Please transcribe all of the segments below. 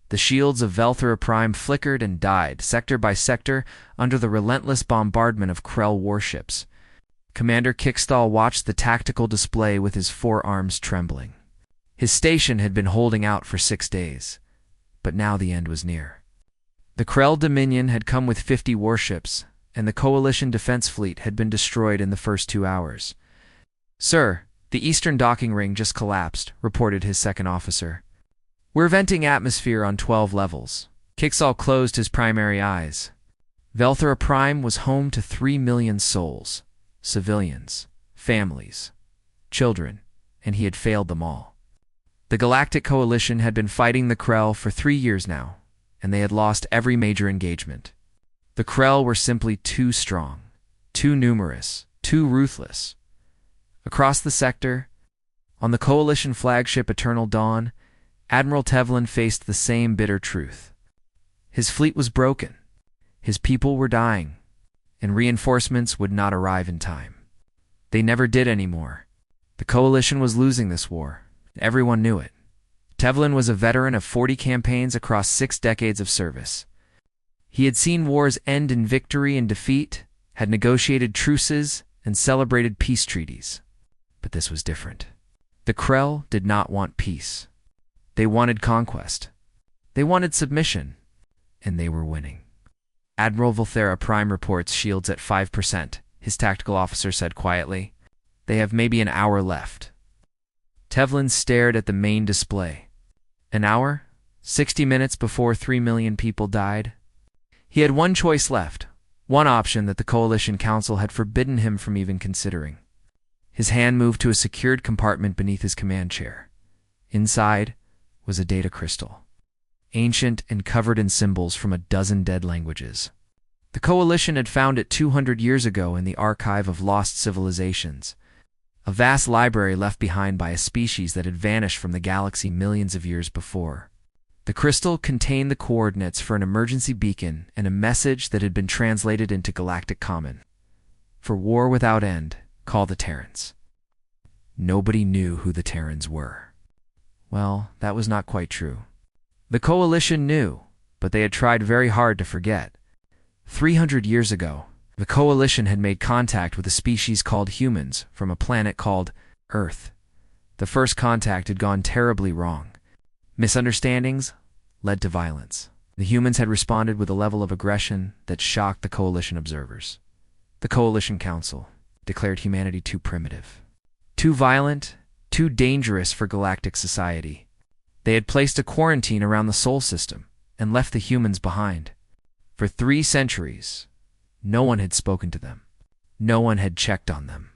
The shields of Velthora Prime flickered and died, sector by sector, under the relentless bombardment of Krell warships. Commander Kickstall watched the tactical display with his forearms trembling. His station had been holding out for 6 days, but now the end was near. The Krell Dominion had come with 50 warships, and the Coalition Defense Fleet had been destroyed in the first 2 hours. "Sir, the eastern docking ring just collapsed," reported his second officer. "We're venting atmosphere on 12 levels." Kickstall closed his primary eyes. Velthora Prime was home to 3 million souls, civilians, families, children, and he had failed them all. The Galactic Coalition had been fighting the Krell for 3 years now, and they had lost every major engagement. The Krell were simply too strong, too numerous, too ruthless. Across the sector, on the Coalition flagship Eternal Dawn, Admiral Tevlin faced the same bitter truth. His fleet was broken, his people were dying, and reinforcements would not arrive in time. They never did anymore. The Coalition was losing this war. Everyone knew it. Tevlin was a veteran of 40 campaigns across 6 decades of service. He had seen wars end in victory and defeat, had negotiated truces, and celebrated peace treaties. But this was different. The Krell did not want peace. They wanted conquest. They wanted submission. And they were winning. "Admiral Velthora Prime reports shields at 5%, his tactical officer said quietly. "They have maybe an hour left." Tevlin stared at the main display. An hour? 60 minutes before 3 million people died? He had one choice left, one option that the Coalition Council had forbidden him from even considering. His hand moved to a secured compartment beneath his command chair. Inside was a data crystal, ancient and covered in symbols from a dozen dead languages. The Coalition had found it 200 years ago in the Archive of Lost Civilizations, a vast library left behind by a species that had vanished from the galaxy millions of years before. The crystal contained the coordinates for an emergency beacon and a message that had been translated into Galactic Common. "For war without end, call the Terrans." Nobody knew who the Terrans were. Well, that was not quite true. The Coalition knew, but they had tried very hard to forget. 300 years ago, the Coalition had made contact with a species called humans from a planet called Earth. The first contact had gone terribly wrong. Misunderstandings led to violence. The humans had responded with a level of aggression that shocked the Coalition observers. The Coalition Council declared humanity too primitive, too violent, too dangerous for galactic society. They had placed a quarantine around the Sol system and left the humans behind. For 3 centuries, no one had spoken to them. No one had checked on them.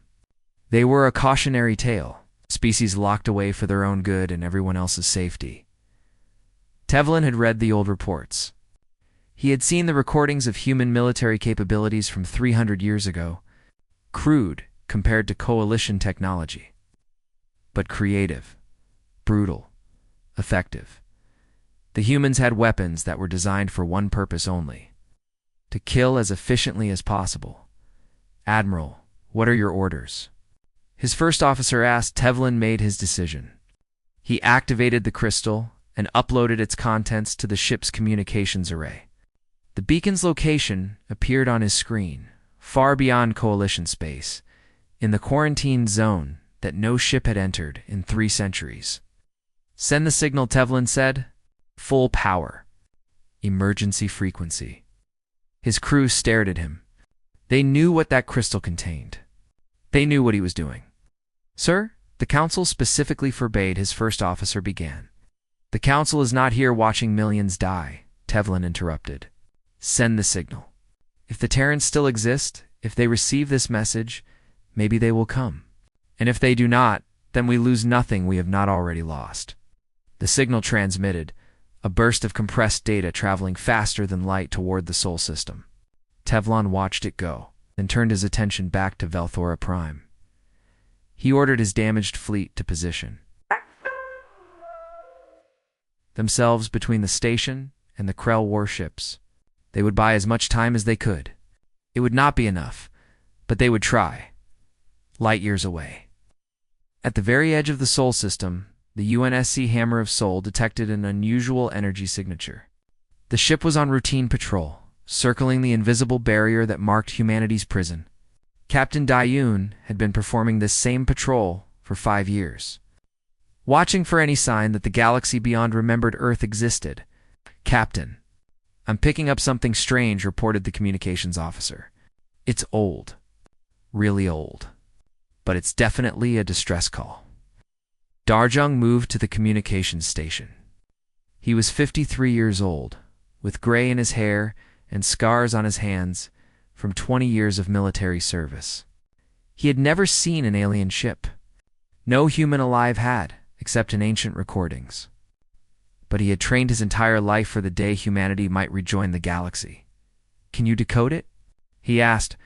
They were a cautionary tale, species locked away for their own good and everyone else's safety. Tevlin had read the old reports. He had seen the recordings of human military capabilities from 300 years ago, crude compared to Coalition technology, but creative, brutal, effective. The humans had weapons that were designed for one purpose only: to kill as efficiently as possible. "Admiral, what are your orders?" His first officer asked. Tevlin made his decision. He activated the crystal and uploaded its contents to the ship's communications array. The beacon's location appeared on his screen, far beyond Coalition space, in the quarantine zone that no ship had entered in 3 centuries. "Send the signal," Tevlin said. "Full power. Emergency frequency." His crew stared at him. They knew what that crystal contained. They knew what he was doing. "Sir, the Council specifically forbade," his first officer began. "The Council is not here watching millions die," Tevlin interrupted. "Send the signal. If the Terrans still exist, if they receive this message, maybe they will come. And if they do not, then we lose nothing we have not already lost." The signal transmitted, a burst of compressed data traveling faster than light toward the Sol system. Tevlin watched it go, then turned his attention back to Velthora Prime. He ordered his damaged fleet to position themselves between the station and the Krell warships. They would buy as much time as they could. It would not be enough, but they would try. Light years away. At the very edge of the Sol system, the UNSC Hammer of Sol detected an unusual energy signature. The ship was on routine patrol, circling the invisible barrier that marked humanity's prison. Captain Dayun had been performing this same patrol for 5 years, watching for any sign that the galaxy beyond remembered Earth existed. "Captain, I'm picking up something strange," reported the communications officer. "It's old. Really old. But it's definitely a distress call." Darjung moved to the communications station. He was 53 years old, with gray in his hair and scars on his hands from 20 years of military service. He had never seen an alien ship. No human alive had, except in ancient recordings. But he had trained his entire life for the day humanity might rejoin the galaxy. "Can you decode it?" he asked.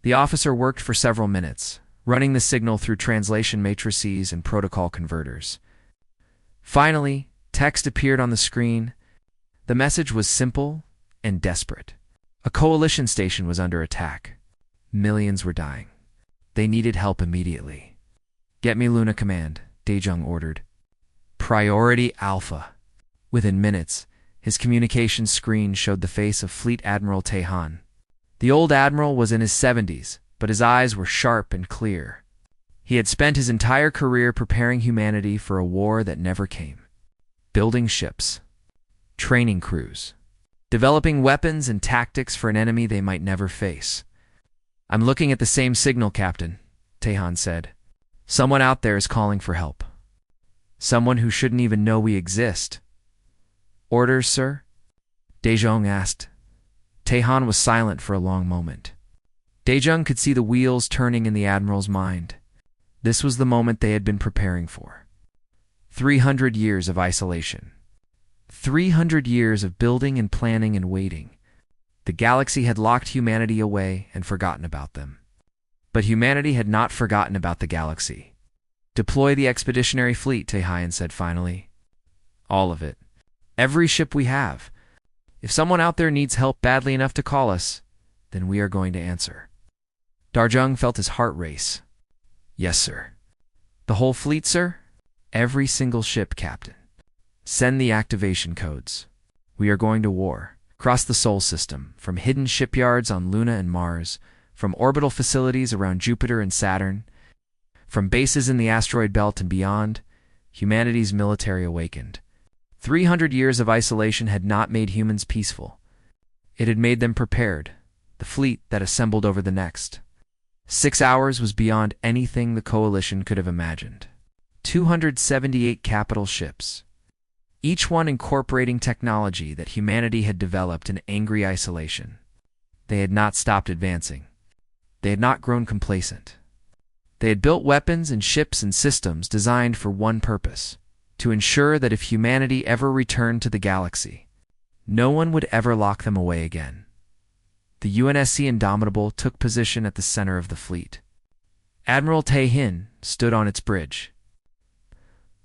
The officer worked for several minutes, running the signal through translation matrices and protocol converters. Finally, text appeared on the screen. The message was simple and desperate. A coalition station was under attack. Millions were dying. They needed help immediately. "Get me Luna Command," Daejung ordered. "Priority Alpha." Within minutes, his communications screen showed the face of Fleet Admiral Taehan. The old admiral was in his 70s, but his eyes were sharp and clear. He had spent his entire career preparing humanity for a war that never came. Building ships, training crews, developing weapons and tactics for an enemy they might never face. "I'm looking at the same signal, Captain," Taehan said. "Someone out there is calling for help. Someone who shouldn't even know we exist." "Orders, sir?" Daejung asked. Taehan was silent for a long moment. Daejung could see the wheels turning in the admiral's mind. This was the moment they had been preparing for. 300 years of isolation. 300 years of building and planning and waiting. The galaxy had locked humanity away and forgotten about them. But humanity had not forgotten about the galaxy. "Deploy the expeditionary fleet," Taehan said finally. "All of it. Every ship we have. If someone out there needs help badly enough to call us, then we are going to answer." Darjung felt his heart race. "Yes, sir." "The whole fleet, sir?" "Every single ship, Captain. Send the activation codes. We are going to war. Across the Sol system, from hidden shipyards on Luna and Mars, from orbital facilities around Jupiter and Saturn, from bases in the asteroid belt and beyond, humanity's military awakened. 300 years of isolation had not made humans peaceful. It had made them prepared, the fleet that assembled over the next. 6 hours was beyond anything the coalition could have imagined. 278 capital ships, each one incorporating technology that humanity had developed in angry isolation. They had not stopped advancing. They had not grown complacent. They had built weapons and ships and systems designed for one purpose: to ensure that if humanity ever returned to the galaxy, no one would ever lock them away again. The UNSC Indomitable took position at the center of the fleet. Admiral Taehin stood on its bridge,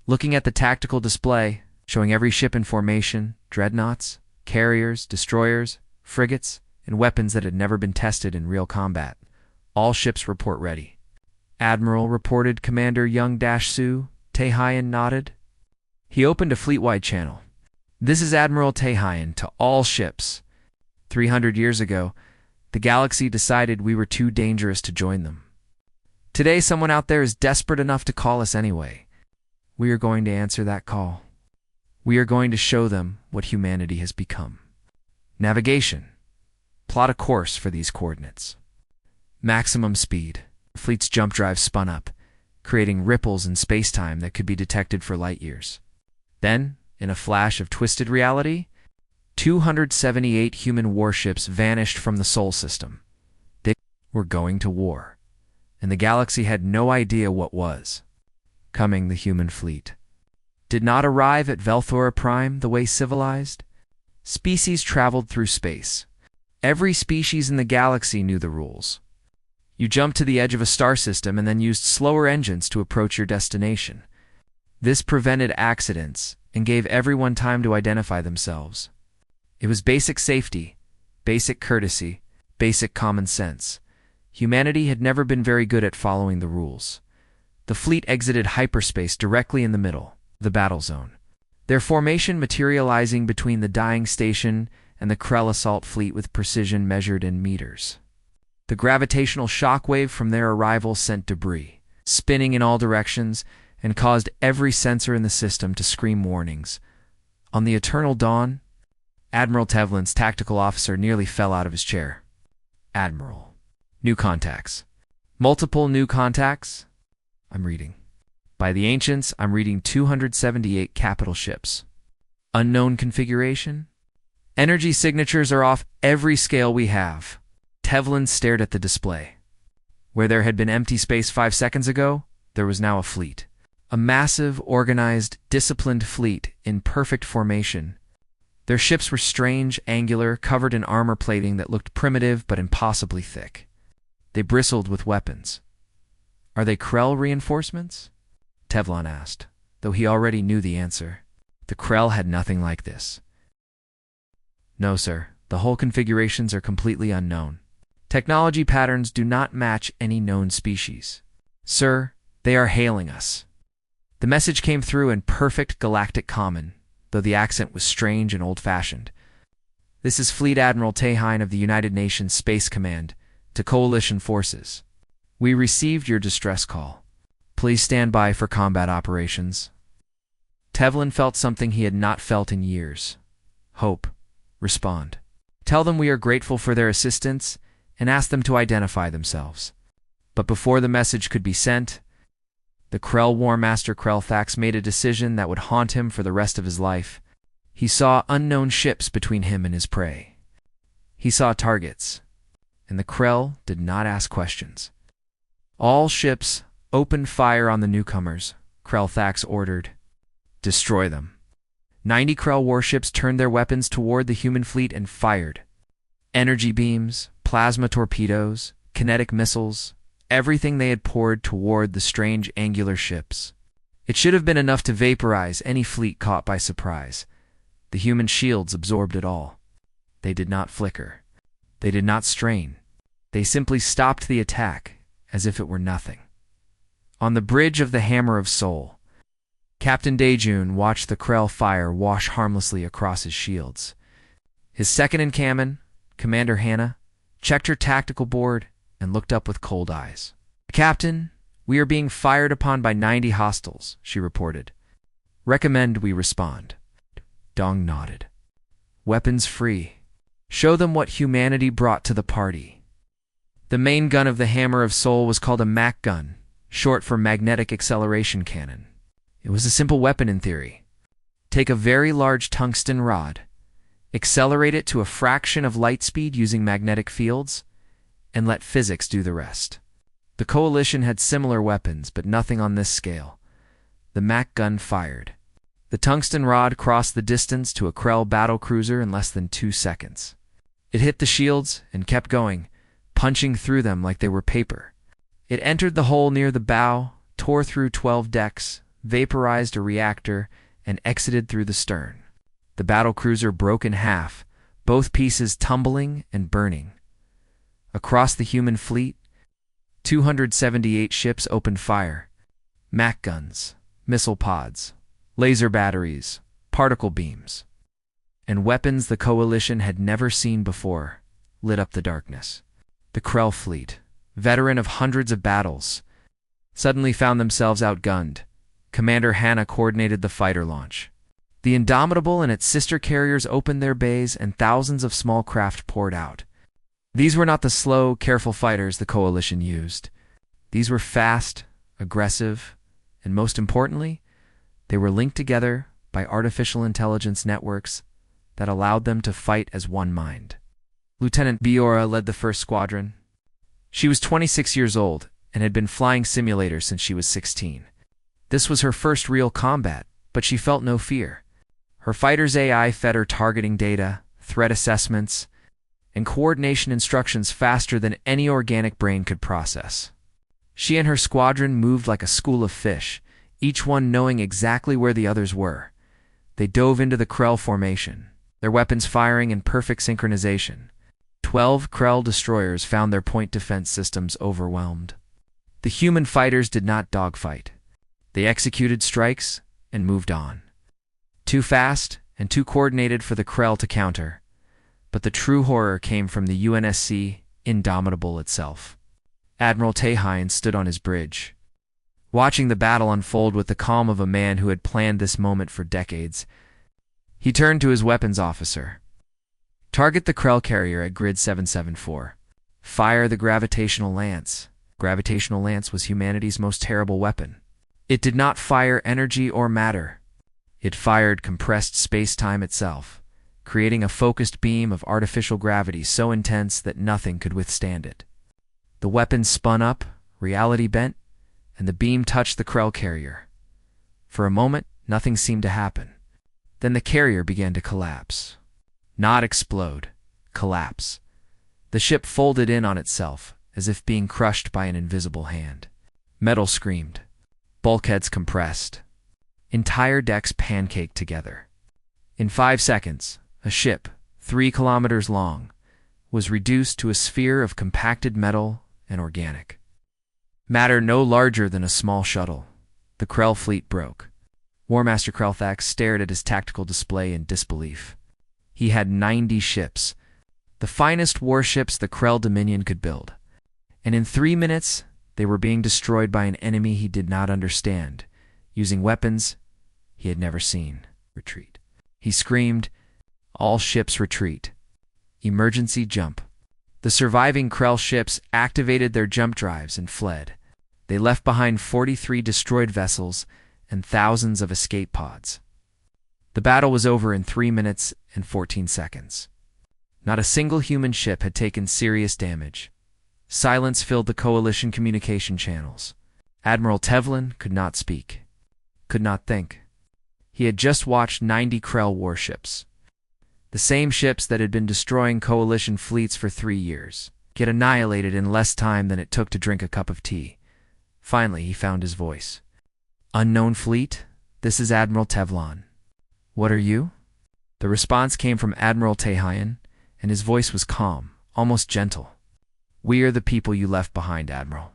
looking at the tactical display, showing every ship in formation, dreadnoughts, carriers, destroyers, frigates, and weapons that had never been tested in real combat. "All ships report ready." "Admiral," reported Commander Young-Su. Taehin nodded. He opened a fleet-wide channel. "This is Admiral Taehin to all ships. 300 years ago, the galaxy decided we were too dangerous to join them. Today, someone out there is desperate enough to call us anyway. We are going to answer that call. We are going to show them what humanity has become. Navigation. Plot a course for these coordinates." Maximum speed. The fleet's jump drive spun up, creating ripples in space-time that could be detected for light years. Then, in a flash of twisted reality, 278 human warships vanished from the Sol system. They were going to war, and the galaxy had no idea what was coming. The human fleet did not arrive at Velthora Prime the way civilized species traveled through space. Every species in the galaxy knew the rules. You jumped to the edge of a star system and then used slower engines to approach your destination. This prevented accidents and gave everyone time to identify themselves. It was basic safety, basic courtesy, basic common sense. Humanity had never been very good at following the rules. The fleet exited hyperspace directly in the middle. the battle zone, their formation materializing between the dying station and the Krell assault fleet with precision measured in meters. The gravitational shockwave from their arrival sent debris, spinning in all directions, and caused every sensor in the system to scream warnings. On the eternal dawn, Admiral Tevlin's tactical officer nearly fell out of his chair. Admiral. New contacts. Multiple new contacts? I'm reading. By the ancients, I'm reading 278 capital ships. Unknown configuration? Energy signatures are off every scale we have. Tevlin stared at the display. Where there had been empty space 5 seconds ago, there was now a fleet. A massive, organized, disciplined fleet in perfect formation. Their ships were strange, angular, covered in armor plating that looked primitive but impossibly thick. They bristled with weapons. Are they Krell reinforcements? Tevlon asked, though he already knew the answer. The Krell had nothing like this. No, sir. The whole configurations are completely unknown. Technology patterns do not match any known species. Sir, they are hailing us. The message came through in perfect galactic common, though the accent was strange and old-fashioned. This is Fleet Admiral Tehine of the United Nations Space Command to Coalition Forces. We received your distress call. Please stand by for combat operations. Tevlin felt something he had not felt in years. Hope. Respond. Tell them we are grateful for their assistance and ask them to identify themselves. But before the message could be sent, the Krell War Master Krellthax made a decision that would haunt him for the rest of his life. He saw unknown ships between him and his prey. He saw targets, and the Krell did not ask questions. All ships opened fire on the newcomers, Krellthax ordered. Destroy them. 90 Krell warships turned their weapons toward the human fleet and fired. Energy beams, plasma torpedoes, kinetic missiles, everything they had poured toward the strange angular ships. It should have been enough to vaporize any fleet caught by surprise. The human shields absorbed it all. They did not flicker. They did not strain. They simply stopped the attack as if it were nothing. On the bridge of the Hammer of Soul, Captain Dejun watched the Krell fire wash harmlessly across his shields. His second-in-command, Commander Hannah, checked her tactical board and looked up with cold eyes. Captain, we are being fired upon by 90 hostiles, she reported. Recommend we respond. Dong nodded. Weapons free. Show them what humanity brought to the party. The main gun of the Hammer of Soul was called a MAC gun, short for Magnetic Acceleration Cannon. It was a simple weapon in theory. Take a very large tungsten rod, accelerate it to a fraction of light speed using magnetic fields, and let physics do the rest. The Coalition had similar weapons, but nothing on this scale. The MAC gun fired. The tungsten rod crossed the distance to a Krell battlecruiser in less than 2 seconds. It hit the shields and kept going, punching through them like they were paper. It entered the hole near the bow, tore through 12 decks, vaporized a reactor, and exited through the stern. The battlecruiser broke in half, both pieces tumbling and burning. Across the human fleet, 278 ships opened fire. MAC guns, missile pods, laser batteries, particle beams, and weapons the Coalition had never seen before lit up the darkness. The Krell fleet, veteran of hundreds of battles, suddenly found themselves outgunned. Commander Hannah coordinated the fighter launch. The Indomitable and its sister carriers opened their bays and thousands of small craft poured out. These were not the slow, careful fighters the Coalition used. These were fast, aggressive, and most importantly, they were linked together by artificial intelligence networks that allowed them to fight as one mind. Lieutenant Biora led the first squadron. She was 26 years old and had been flying simulators since she was 16. This was her first real combat, but she felt no fear. Her fighter's AI fed her targeting data, threat assessments, and coordination instructions faster than any organic brain could process. She and her squadron moved like a school of fish, each one knowing exactly where the others were. They dove into the Krell formation, their weapons firing in perfect synchronization. 12 Krell destroyers found their point defense systems overwhelmed. The human fighters did not dogfight. They executed strikes and moved on. Too fast and too coordinated for the Krell to counter. But the true horror came from the UNSC Indomitable itself. Admiral Tehine stood on his bridge, watching the battle unfold with the calm of a man who had planned this moment for decades. He turned to his weapons officer. Target the Krell carrier at grid 774. Fire the gravitational lance. Gravitational lance was humanity's most terrible weapon. It did not fire energy or matter. It fired compressed space-time itself, creating a focused beam of artificial gravity so intense that nothing could withstand it. The weapon spun up, reality bent, and the beam touched the Krell carrier. For a moment, nothing seemed to happen. Then the carrier began to collapse. Not explode, collapse. The ship folded in on itself, as if being crushed by an invisible hand. Metal screamed. Bulkheads compressed. Entire decks pancaked together. In 5 seconds, a ship, 3 kilometers long, was reduced to a sphere of compacted metal and organic matter no larger than a small shuttle. The Krell fleet broke. War Master Krellthax stared at his tactical display in disbelief. He had 90 ships, the finest warships the Krell Dominion could build. And in 3 minutes, they were being destroyed by an enemy he did not understand, using weapons he had never seen. Retreat. He screamed, "All ships retreat. Emergency jump." The surviving Krell ships activated their jump drives and fled. They left behind 43 destroyed vessels and thousands of escape pods. The battle was over in 3 minutes and 14 seconds. Not a single human ship had taken serious damage. Silence filled the coalition communication channels. Admiral Tevlin could not speak, could not think. He had just watched 90 Krell warships, the same ships that had been destroying coalition fleets for 3 years, get annihilated in less time than it took to drink a cup of tea. Finally, he found his voice. "Unknown fleet, this is Admiral Tevlon. What are you?" The response came from Admiral Tehine, and his voice was calm, almost gentle. "We are the people you left behind, Admiral.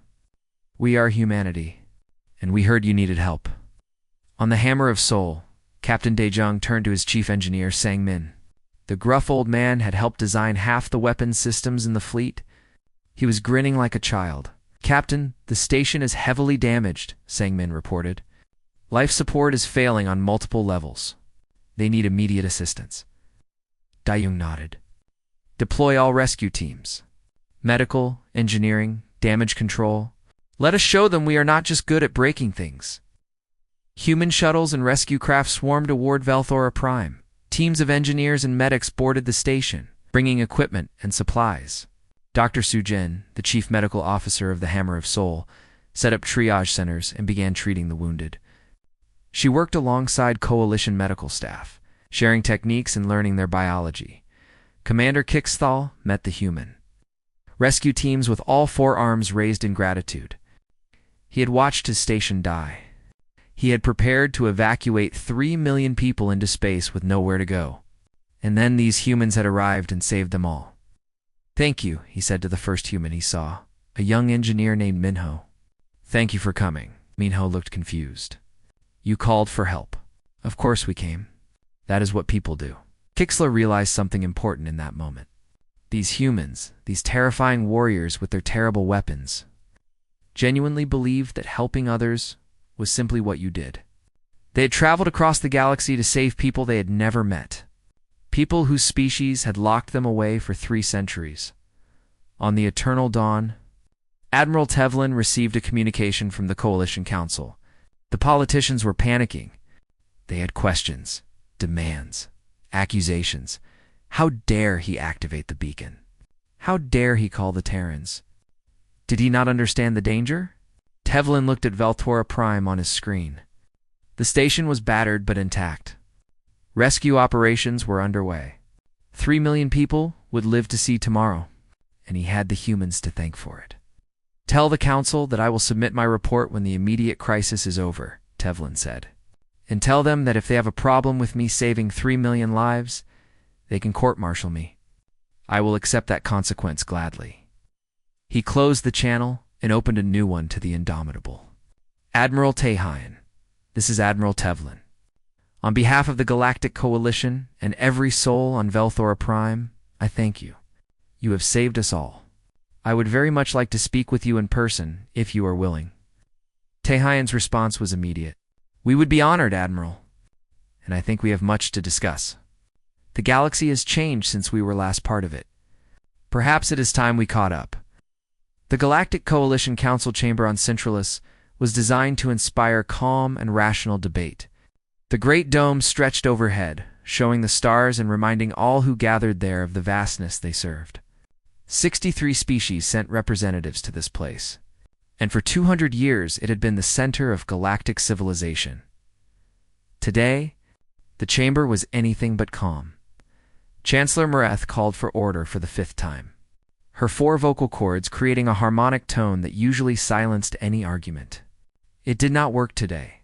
We are humanity, and we heard you needed help." On the Hammer of Soul, Captain Dejung turned to his chief engineer, Sang Min. The gruff old man had helped design half the weapons systems in the fleet. He was grinning like a child. "Captain, the station is heavily damaged," Sang Min reported. "Life support is failing on multiple levels. They need immediate assistance." Dayung nodded. "Deploy all rescue teams. Medical, engineering, damage control. Let us show them we are not just good at breaking things." Human shuttles and rescue craft swarmed toward Velthora Prime. Teams of engineers and medics boarded the station, bringing equipment and supplies. Dr. Sujin, the chief medical officer of the Hammer of Soul, set up triage centers and began treating the wounded. She worked alongside coalition medical staff, sharing techniques and learning their biology. Commander Kicksthal met the human rescue teams with all 4 arms raised in gratitude. He had watched his station die. He had prepared to evacuate 3 million people into space with nowhere to go. And then these humans had arrived and saved them all. "Thank you," he said to the first human he saw, a young engineer named Minho. "Thank you for coming." Minho looked confused. "You called for help." "Of course we came. That is what people do." Kixla realized something important in that moment. These humans, these terrifying warriors with their terrible weapons, genuinely believed that helping others was simply what you did. They had traveled across the galaxy to save people they had never met. People whose species had locked them away for 3 centuries. On the eternal dawn, Admiral Tevlin received a communication from the Coalition Council. The politicians were panicking. They had questions, demands, accusations. How dare he activate the beacon? How dare he call the Terrans? Did he not understand the danger? Tevlin looked at Veltora Prime on his screen. The station was battered but intact. Rescue operations were underway. 3 million people would live to see tomorrow, and he had the humans to thank for it. "Tell the Council that I will submit my report when the immediate crisis is over," Tevlin said. "And tell them that if they have a problem with me saving 3 million lives, they can court-martial me. I will accept that consequence gladly." He closed the channel and opened a new one to the Indomitable. "Admiral Tehine, this is Admiral Tevlin. On behalf of the Galactic Coalition and every soul on Velthora Prime, I thank you. You have saved us all. I would very much like to speak with you in person, if you are willing. Tehian's response was immediate. We would be honored, Admiral. And I think we have much to discuss. The galaxy has changed since we were last part of it. Perhaps it is time we caught up. The Galactic Coalition Council Chamber on Centralis was designed to inspire calm and rational debate. The great dome stretched overhead, showing the stars and reminding all who gathered there of the vastness they served. 63 species sent representatives to this place, and for 200 years it had been the center of galactic civilization. Today, the chamber was anything but calm. Chancellor Mareth called for order for the 5th time, her 4 vocal cords creating a harmonic tone that usually silenced any argument. It did not work today.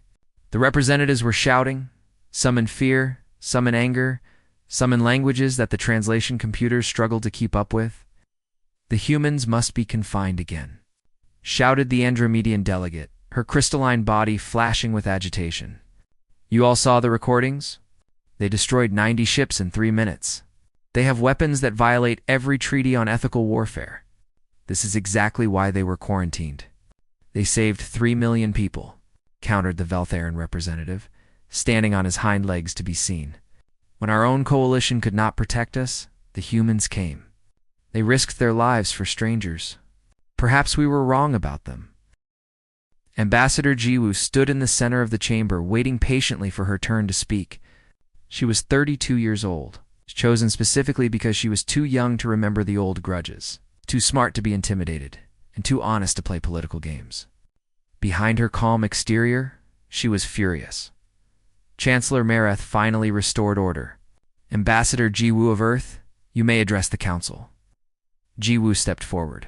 The representatives were shouting, some in fear, some in anger, some in languages that the translation computers struggled to keep up with. The humans must be confined again, shouted the Andromedian delegate, her crystalline body flashing with agitation. You all saw the recordings? They destroyed 90 ships in 3 minutes. They have weapons that violate every treaty on ethical warfare. This is exactly why they were quarantined. They saved 3 million people, countered the Veltharan representative, standing on his hind legs to be seen. When our own coalition could not protect us, the humans came. They risked their lives for strangers. Perhaps we were wrong about them. Ambassador Jiwoo stood in the center of the chamber, waiting patiently for her turn to speak. She was 32 years old, chosen specifically because she was too young to remember the old grudges, too smart to be intimidated, and too honest to play political games. Behind her calm exterior, she was furious. Chancellor Mareth finally restored order. Ambassador Jiwoo of Earth, you may address the council. Jiwoo stepped forward.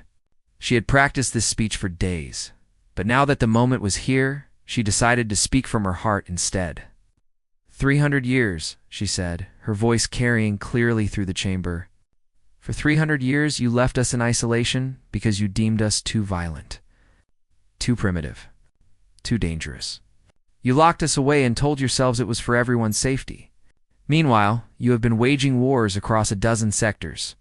She had practiced this speech for days, but now that the moment was here, she decided to speak from her heart instead. 300 years, she said, her voice carrying clearly through the chamber. For 300 years you left us in isolation because you deemed us too violent, too primitive, too dangerous. You locked us away and told yourselves it was for everyone's safety. Meanwhile, you have been waging wars across a dozen sectors.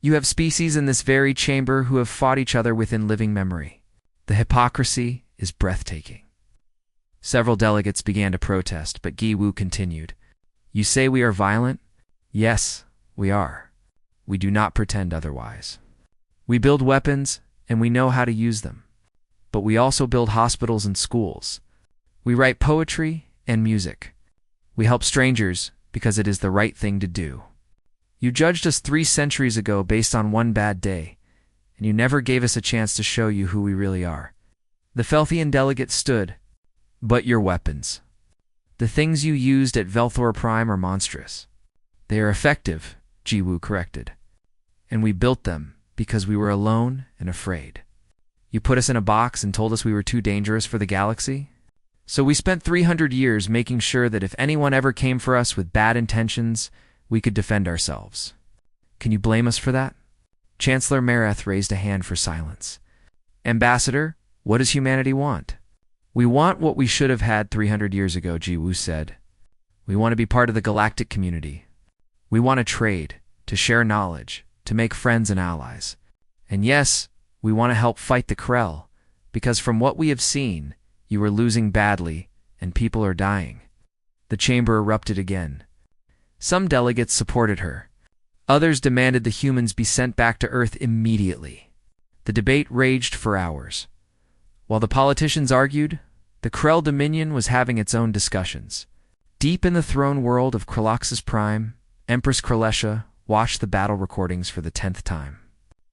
You have species in this very chamber who have fought each other within living memory. The hypocrisy is breathtaking. Several delegates began to protest, but Jiwoo continued. You say we are violent? Yes, we are. We do not pretend otherwise. We build weapons, and we know how to use them. But we also build hospitals and schools. We write poetry and music. We help strangers because it is the right thing to do. You judged us 3 centuries ago based on one bad day, and you never gave us a chance to show you who we really are. The Felthian delegate stood. But your weapons. The things you used at Velthor Prime are monstrous. They are effective, Jiwoo corrected. And we built them because we were alone and afraid. You put us in a box and told us we were too dangerous for the galaxy? So we spent 300 years making sure that if anyone ever came for us with bad intentions, we could defend ourselves. Can you blame us for that? Chancellor Mareth raised a hand for silence. Ambassador, what does humanity want? We want what we should have had 300 years ago, Jiwoo said. We want to be part of the galactic community. We want to trade, to share knowledge, to make friends and allies. And yes, we want to help fight the Krell, because from what we have seen, you are losing badly and people are dying. The chamber erupted again. Some delegates supported her. Others demanded the humans be sent back to Earth immediately. The debate raged for hours. While the politicians argued, the Krell Dominion was having its own discussions. Deep in the throne world of Kraloxus Prime, Empress Kralesha watched the battle recordings for the 10th time.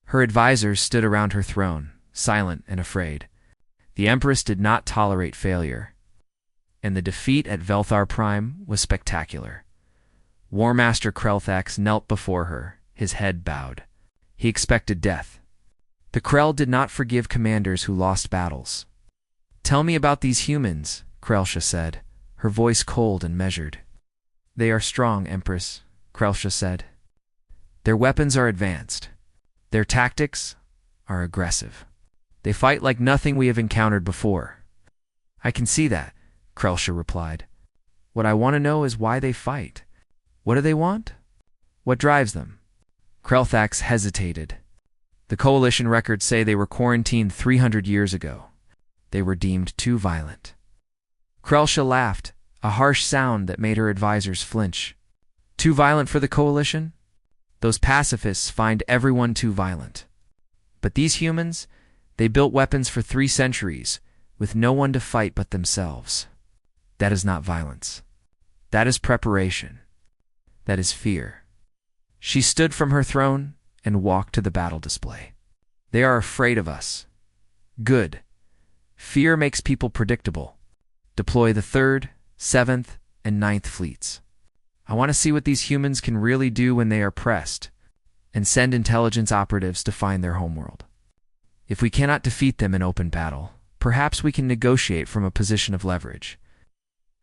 Her advisors stood around her throne, silent and afraid. The Empress did not tolerate failure, and the defeat at Velthar Prime was spectacular. War Master Krelthax knelt before her, his head bowed. He expected death. The Krell did not forgive commanders who lost battles. Tell me about these humans, Krelsha said, her voice cold and measured. They are strong, Empress, Krelsha said. Their weapons are advanced. Their tactics are aggressive. They fight like nothing we have encountered before. I can see that, Krelsha replied. What I want to know is why they fight. What do they want? What drives them? Krelthax hesitated. The Coalition records say they were quarantined 300 years ago. They were deemed too violent. Krelsha laughed, a harsh sound that made her advisors flinch. Too violent for the Coalition? Those pacifists find everyone too violent. But these humans, they built weapons for 3 centuries, with no one to fight but themselves. That is not violence. That is preparation. That is fear. She stood from her throne and walked to the battle display. They are afraid of us. Good. Fear makes people predictable. Deploy the 3rd, 7th, and 9th fleets. I want to see what these humans can really do when they are pressed, and send intelligence operatives to find their homeworld. If we cannot defeat them in open battle, perhaps we can negotiate from a position of leverage.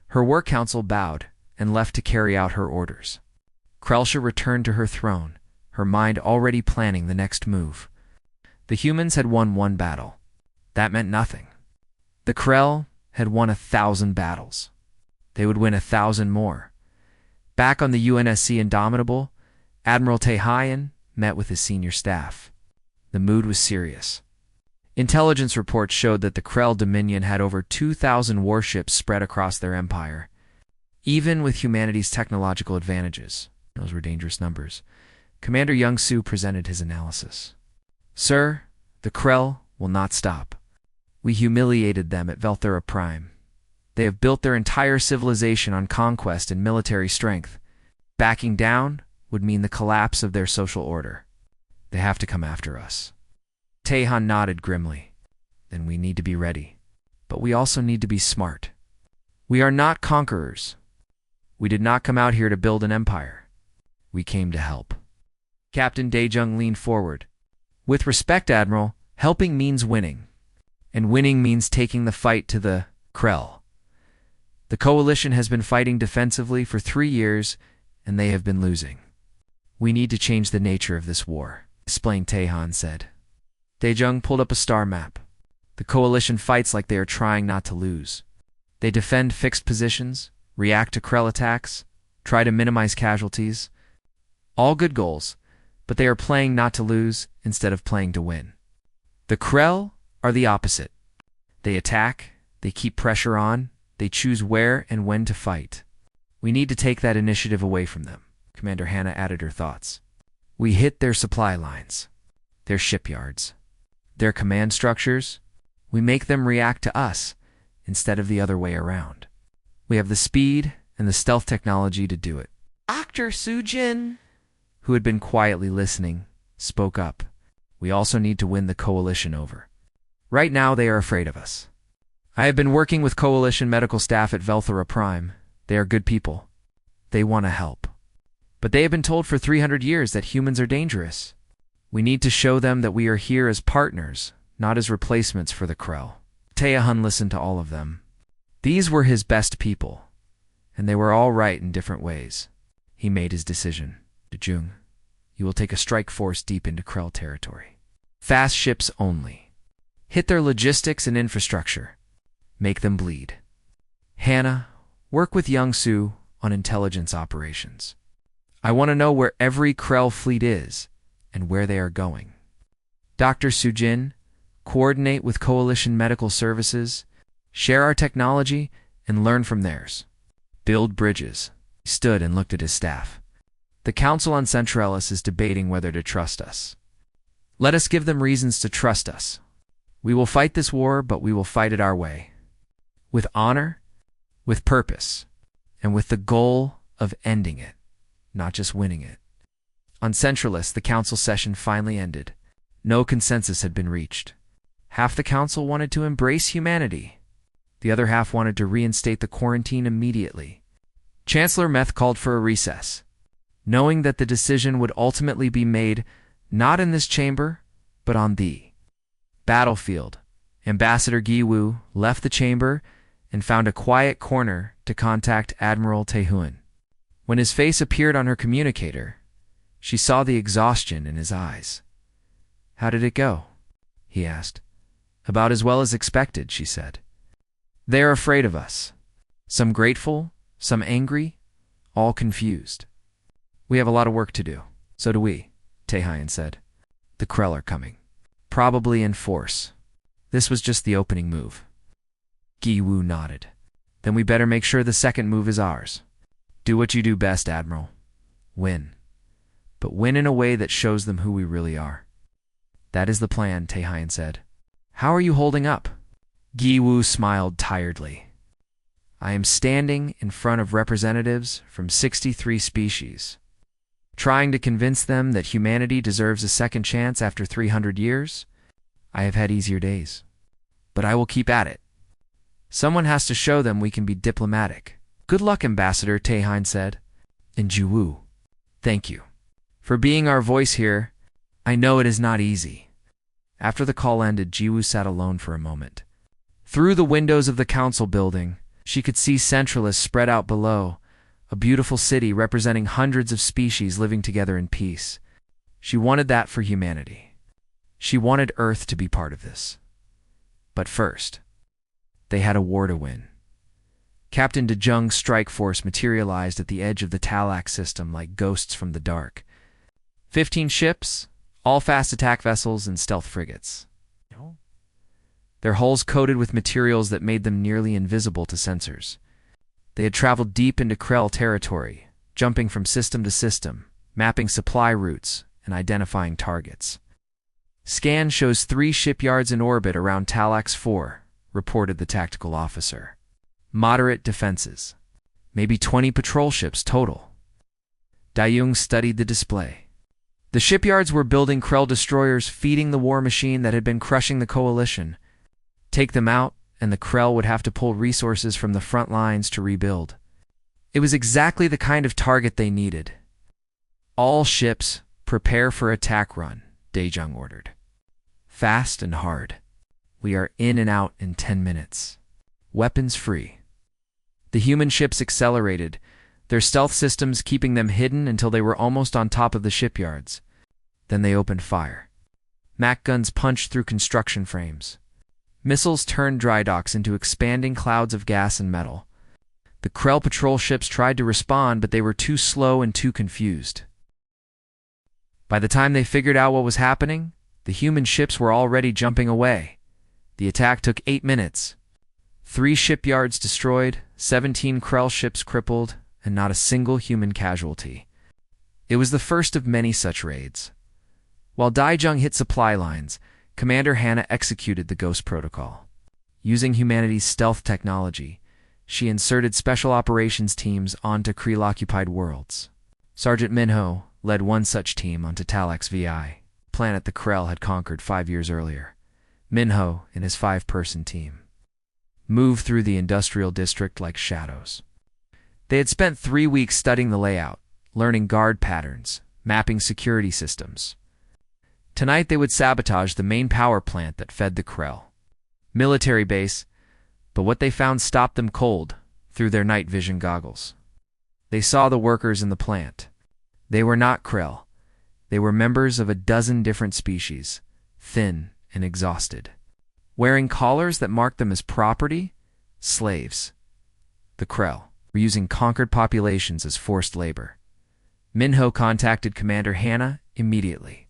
Her war council bowed and left to carry out her orders. Krelsha returned to her throne, her mind already planning the next move. The humans had won 1 battle. That meant nothing. The Krell had won 1,000 battles. They would win 1,000 more. Back on the UNSC Indomitable, Admiral Tehayan met with his senior staff. The mood was serious. Intelligence reports showed that the Krell Dominion had over 2,000 warships spread across their empire. Even with humanity's technological advantages, those were dangerous numbers, Commander Young-Soo presented his analysis. Sir, the Krell will not stop. We humiliated them at Velthura Prime. They have built their entire civilization on conquest and military strength. Backing down would mean the collapse of their social order. They have to come after us. Tehan nodded grimly. Then we need to be ready. But we also need to be smart. We are not conquerors. We did not come out here to build an empire. We came to help. Captain Daejung leaned forward. With respect, Admiral, helping means winning. And winning means taking the fight to the Krell. The Coalition has been fighting defensively for 3 years, and they have been losing. We need to change the nature of this war, explained Tehan said. Daejung pulled up a star map. The Coalition fights like they are trying not to lose. They defend fixed positions, react to Krell attacks, try to minimize casualties. All good goals, but they are playing not to lose instead of playing to win. The Krell are the opposite. They attack, they keep pressure on, they choose where and when to fight. We need to take that initiative away from them. Commander Hannah added her thoughts. We hit their supply lines, their shipyards, their command structures. We make them react to us instead of the other way around. We have the speed and the stealth technology to do it. Dr. Sujin, who had been quietly listening, spoke up. We also need to win the Coalition over. Right now they are afraid of us. I have been working with Coalition medical staff at Velthura Prime. They are good people. They want to help. But they have been told for 300 years that humans are dangerous. We need to show them that we are here as partners, not as replacements for the Krell. Tehan listened to all of them. These were his best people, and they were all right in different ways. He made his decision. Daejung, you will take a strike force deep into Krell territory. Fast ships only. Hit their logistics and infrastructure. Make them bleed. Hannah, work with Young-Soo on intelligence operations. I want to know where every Krell fleet is and where they are going. Dr. Sujin, coordinate with Coalition Medical Services, share our technology, and learn from theirs. Build bridges. He stood and looked at his staff. The Council on Centralis is debating whether to trust us. Let us give them reasons to trust us. We will fight this war, but we will fight it our way. With honor, with purpose, and with the goal of ending it, not just winning it. On Centralis, the council session finally ended. No consensus had been reached. Half the council wanted to embrace humanity. The other half wanted to reinstate the quarantine immediately. Chancellor Meth called for a recess, knowing that the decision would ultimately be made not in this chamber, but on the battlefield. Ambassador Giwu left the chamber and found a quiet corner to contact Admiral Taehoon. When his face appeared on her communicator, she saw the exhaustion in his eyes. How did it go? He asked. About as well as expected, she said. They are afraid of us. Some grateful, some angry, all confused. "We have a lot of work to do." "So do we," Taehyun said. "The Krell are coming. Probably in force." This was just the opening move. Gi-woo nodded. "Then we better make sure the second move is ours. Do what you do best, Admiral. Win. But win in a way that shows them who we really are." "That is the plan," Taehyun said. "How are you holding up?" Gi-woo smiled tiredly. "I am standing in front of representatives from 63 species, trying to convince them that humanity deserves a second chance after 300 years. I have had easier days, but I will keep at it. Someone has to show them we can be diplomatic." "Good luck, Ambassador," Taehyun said. "And Ji-woo, thank you for being our voice here. I know it is not easy." After the call ended, Ji-woo sat alone for a moment. Through the windows of the council building, she could see Centralis spread out below, a beautiful city representing hundreds of species living together in peace. She wanted that for humanity. She wanted Earth to be part of this. But first, they had a war to win. Captain De Jung's strike force materialized at the edge of the Talax system like ghosts from the dark. 15 ships, all fast attack vessels and stealth frigates. Their hulls coated with materials that made them nearly invisible to sensors. They had traveled deep into Krell territory, jumping from system to system, mapping supply routes, and identifying targets. "Scan shows 3 shipyards in orbit around Talax 4, reported the tactical officer. "Moderate defenses. Maybe 20 patrol ships total." Daeyoung studied the display. The shipyards were building Krell destroyers, feeding the war machine that had been crushing the coalition. Take them out, and the Krell would have to pull resources from the front lines to rebuild. It was exactly the kind of target they needed. "All ships, prepare for attack run," Daeyoung ordered. "Fast and hard. We are in and out in 10 minutes. Weapons free." The human ships accelerated, their stealth systems keeping them hidden until they were almost on top of the shipyards. Then they opened fire. Mac guns punched through construction frames. Missiles turned dry docks into expanding clouds of gas and metal. The Krell patrol ships tried to respond, but they were too slow and too confused. By the time they figured out what was happening, the human ships were already jumping away. The attack took 8 minutes. 3 shipyards destroyed, 17 Krell ships crippled, and not a single human casualty. It was the first of many such raids. While Daeyoung hit supply lines, Commander Hannah executed the Ghost Protocol. Using humanity's stealth technology, she inserted special operations teams onto Krell-occupied worlds. Sergeant Minho led one such team onto Talax VI, planet the Krell had conquered 5 years earlier. Minho and his 5-person team moved through the industrial district like shadows. They had spent 3 weeks studying the layout, learning guard patterns, mapping security systems. Tonight they would sabotage the main power plant that fed the Krell. Military base, but what they found stopped them cold through their night vision goggles. They saw the workers in the plant. They were not Krell. They were members of a dozen different species, thin and exhausted, wearing collars that marked them as property, slaves. The Krell were using conquered populations as forced labor. Minho contacted Commander Hannah immediately.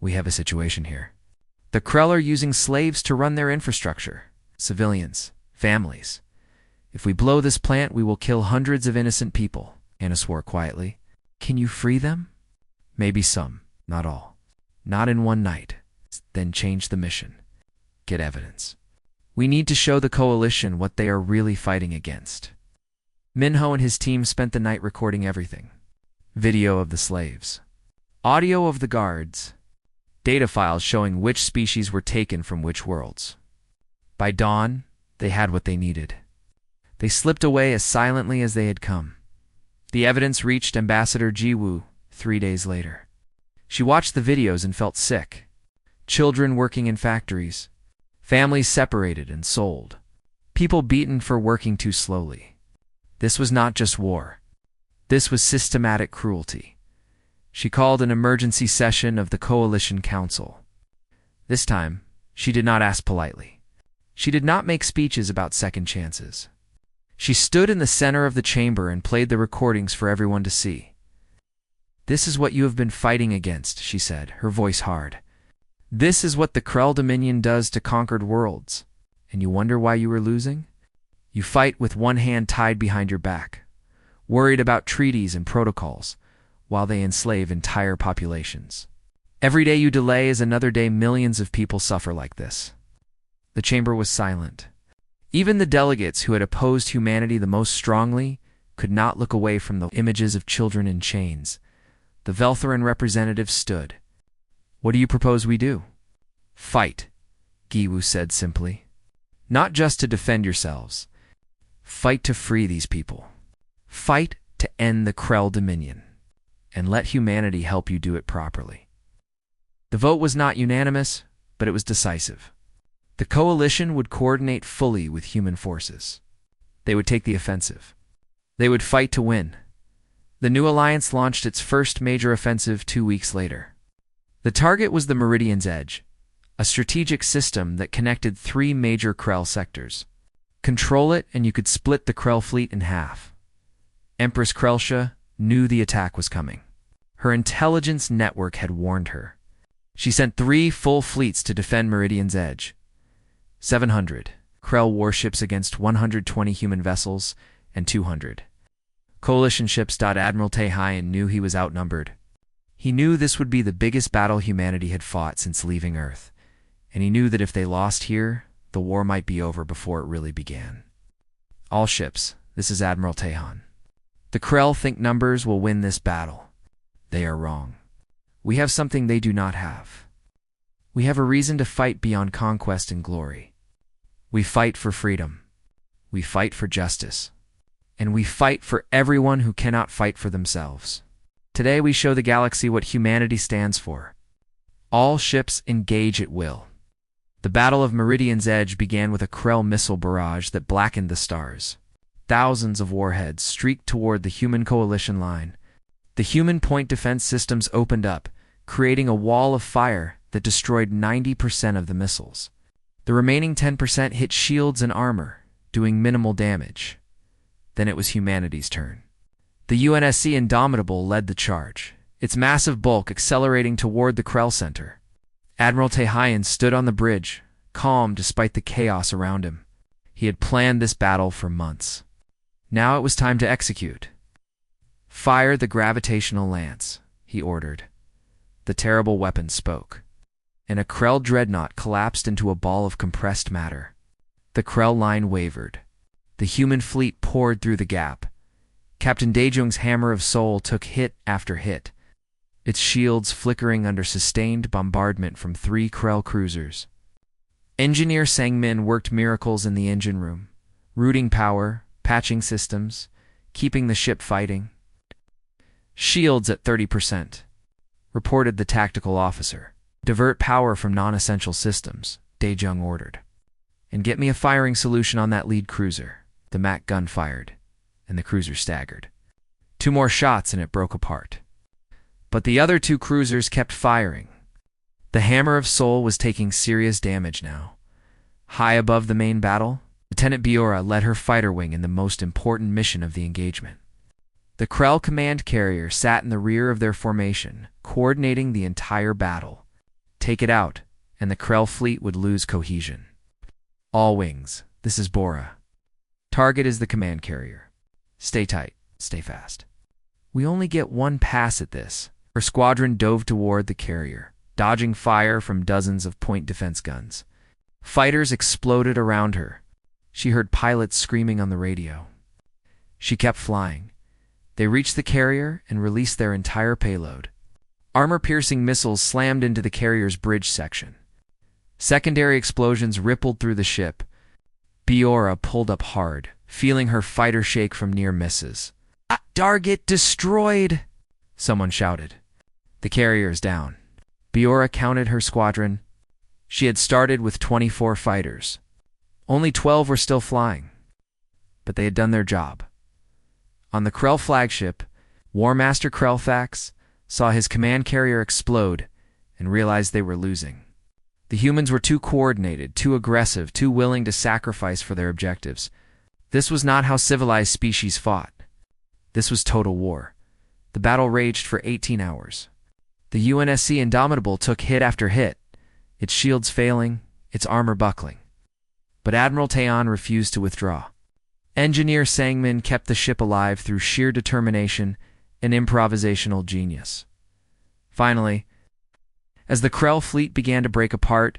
"We have a situation here. The Krell are using slaves to run their infrastructure, civilians, families. If we blow this plant, we will kill hundreds of innocent people," Hannah swore quietly. "Can you free them?" "Maybe some, not all. Not in one night. Then change the mission. Get evidence. We need to show the coalition what they are really fighting against." Minho and his team spent the night recording everything. Video of the slaves. Audio of the guards. Data files showing which species were taken from which worlds. By dawn, they had what they needed. They slipped away as silently as they had come. The evidence reached Ambassador Ji-woo 3 days later. She watched the videos and felt sick. Children working in factories. Families separated and sold. People beaten for working too slowly. This was not just war. This was systematic cruelty. She called an emergency session of the Coalition Council. This time, she did not ask politely. She did not make speeches about second chances. She stood in the center of the chamber and played the recordings for everyone to see. "This is what you have been fighting against," she said, her voice hard. "This is what the Krell Dominion does to conquered worlds. And you wonder why you were losing? You fight with one hand tied behind your back, worried about treaties and protocols, while they enslave entire populations. Every day you delay is another day millions of people suffer like this." The chamber was silent. Even the delegates who had opposed humanity the most strongly could not look away from the images of children in chains. The Veltheran representative stood. "What do you propose we do?" "Fight," Giwu said simply. "Not just to defend yourselves. Fight to free these people. Fight to end the Krell Dominion. And let humanity help you do it properly." The vote was not unanimous, but it was decisive. The coalition would coordinate fully with human forces. They would take the offensive. They would fight to win. The new alliance launched its first major offensive 2 weeks later. The target was the Meridian's Edge, a strategic system that connected 3 major Krell sectors. Control it and you could split the Krell fleet in half. Empress Krellsha knew the attack was coming. Her intelligence network had warned her. She sent 3 full fleets to defend Meridian's Edge. 700 Krell warships against 120 human vessels and 200 coalition ships. Admiral Tehayan knew he was outnumbered. He knew this would be the biggest battle humanity had fought since leaving Earth, and he knew that if they lost here, the war might be over before it really began. "All ships, this is Admiral Tehan. The Krell think numbers will win this battle. They are wrong. We have something they do not have. We have a reason to fight beyond conquest and glory. We fight for freedom. We fight for justice. And we fight for everyone who cannot fight for themselves. Today we show the galaxy what humanity stands for. All ships engage at will." The Battle of Meridian's Edge began with a Krell missile barrage that blackened the stars. Thousands of warheads streaked toward the human coalition line. The human point defense systems opened up, creating a wall of fire that destroyed 90% of the missiles. The remaining 10% hit shields and armor, doing minimal damage. Then it was humanity's turn. The UNSC Indomitable led the charge, its massive bulk accelerating toward the Krell Center. Admiral Tehayan stood on the bridge, calm despite the chaos around him. He had planned this battle for months. Now it was time to execute. "Fire the gravitational lance," he ordered. The terrible weapon spoke, and a Krell dreadnought collapsed into a ball of compressed matter. The Krell line wavered. The human fleet poured through the gap. Captain Daejung's hammer of soul took hit after hit, its shields flickering under sustained bombardment from 3 Krell cruisers. Engineer Sangmin worked miracles in the engine room, routing power, patching systems, keeping the ship fighting. "Shields at 30%, reported the tactical officer. "Divert power from non-essential systems," Daejung ordered. "And get me a firing solution on that lead cruiser." The Mac gun fired, and the cruiser staggered. 2 more shots and it broke apart. But the other 2 cruisers kept firing. The Hammer of Soul was taking serious damage now. High above the main battle, Lieutenant Biora led her fighter wing in the most important mission of the engagement. The Krell command carrier sat in the rear of their formation, coordinating the entire battle. Take it out, and the Krell fleet would lose cohesion. "All wings, this is Bora. Target is the command carrier. Stay tight, stay fast. We only get 1 pass at this." Her squadron dove toward the carrier, dodging fire from dozens of point defense guns. Fighters exploded around her. She heard pilots screaming on the radio. She kept flying. They reached the carrier and released their entire payload. Armor-piercing missiles slammed into the carrier's bridge section. Secondary explosions rippled through the ship. Biora pulled up hard, feeling her fighter shake from near misses. "Target destroyed!" someone shouted. "The carrier is down." Biora counted her squadron. She had started with 24 fighters. Only 12 were still flying. But they had done their job. On the Krell flagship, War Master Krellfax saw his command carrier explode and realized they were losing. The humans were too coordinated, too aggressive, too willing to sacrifice for their objectives. This was not how civilized species fought. This was total war. The battle raged for 18 hours. The UNSC Indomitable took hit after hit, its shields failing, its armor buckling. But Admiral tEnd refused to withdraw. Engineer Sangmin kept the ship alive through sheer determination and improvisational genius. Finally, as the Krell fleet began to break apart,